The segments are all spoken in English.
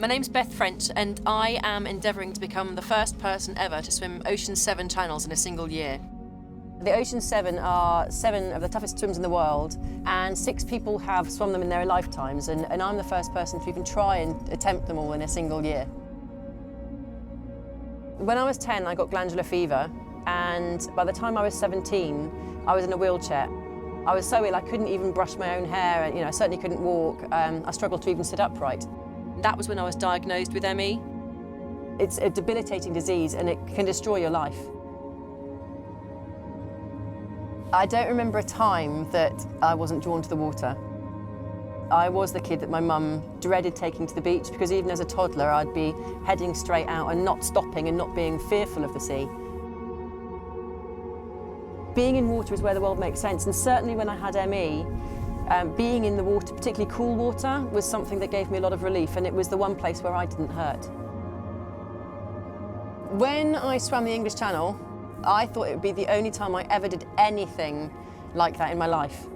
My name's Beth French and I am endeavouring to become the first person ever to swim Ocean's 7 channels in a single year. The Ocean's 7 are 7 of the toughest swims in the world, and 6 people have swum them in their lifetimes, and I'm the first person to even try and attempt them all in a single year. When I was 10, I got glandular fever, and by the time I was 17, I was in a wheelchair. I was so ill I couldn't even brush my own hair, and I certainly couldn't walk. I struggled to even sit upright. That was when I was diagnosed with ME. It's a debilitating disease and it can destroy your life. I don't remember a time that I wasn't drawn to the water. I was the kid that my mum dreaded taking to the beach because even as a toddler I'd be heading straight out and not stopping and not being fearful of the sea. Being in water is where the world makes sense, and certainly when I had ME, being in the water, particularly cool water, was something that gave me a lot of relief, and it was the one place where I didn't hurt. When I swam the English Channel, I thought it would be the only time I ever did anything like that in my life.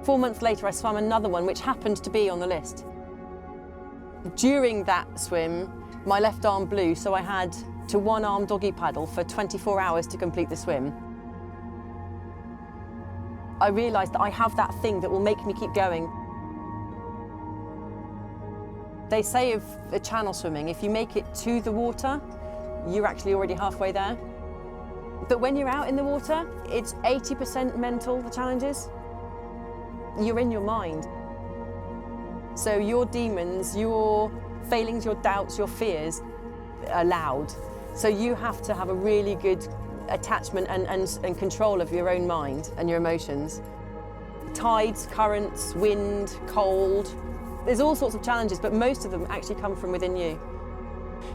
4 months later, I swam another one, which happened to be on the list. During that swim, my left arm blew, so I had to one-arm doggy paddle for 24 hours to complete the swim. I realised that I have that thing that will make me keep going. They say of the channel swimming, if you make it to the water, you're actually already halfway there. But when you're out in the water, it's 80% mental, the challenges. You're in your mind. So your demons, your failings, your doubts, your fears are loud. So you have to have a really good attachment and control of your own mind and your emotions. Tides, currents, wind, cold. There's all sorts of challenges, but most of them actually come from within you.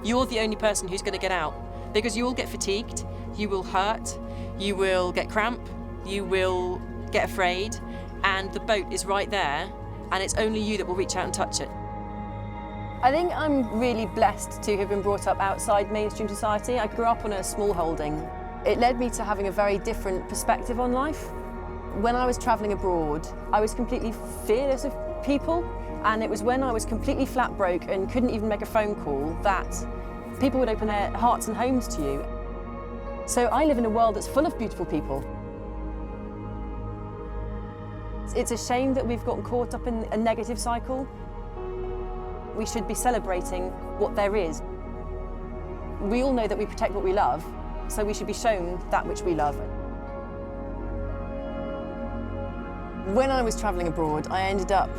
You're the only person who's going to get out, because you will get fatigued, you will hurt, you will get cramp, you will get afraid, and the boat is right there, and it's only you that will reach out and touch it. I think I'm really blessed to have been brought up outside mainstream society. I grew up on a small holding. It led me to having a very different perspective on life. When I was travelling abroad, I was completely fearless of people, and it was when I was completely flat broke and couldn't even make a phone call that people would open their hearts and homes to you. So I live in a world that's full of beautiful people. It's a shame that we've gotten caught up in a negative cycle. We should be celebrating what there is. We all know that we protect what we love, so we should be shown that which we love. When I was travelling abroad, I ended up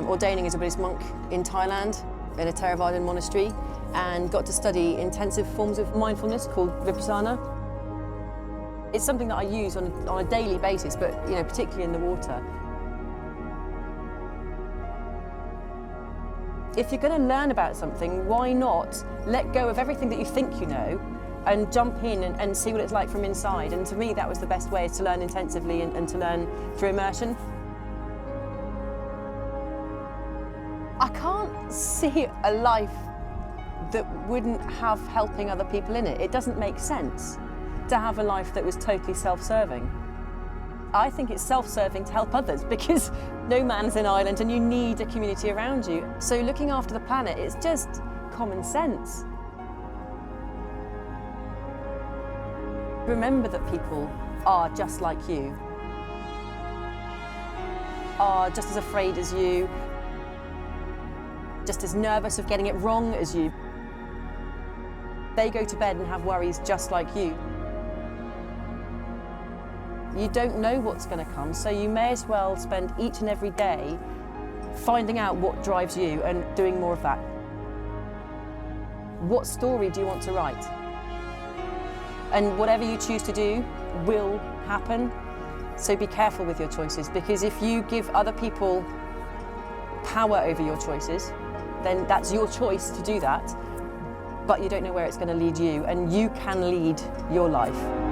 ordaining as a Buddhist monk in Thailand, in a Theravadan monastery, and got to study intensive forms of mindfulness called Vipassana. It's something that I use on a daily basis, but particularly in the water. If you're going to learn about something, why not let go of everything that you think you know and jump in and see what it's like from inside? And to me, that was the best way, to learn intensively and to learn through immersion. I can't see a life that wouldn't have helping other people in it. It doesn't make sense to have a life that was totally self-serving. I think it's self-serving to help others because no man's an island and you need a community around you. So looking after the planet, it's just common sense. Remember that people are just like you, are just as afraid as you, just as nervous of getting it wrong as you. They go to bed and have worries just like you. You don't know what's going to come, so you may as well spend each and every day finding out what drives you and doing more of that. What story do you want to write? And whatever you choose to do will happen, so be careful with your choices, because if you give other people power over your choices, then that's your choice to do that, but you don't know where it's going to lead you, and you can lead your life.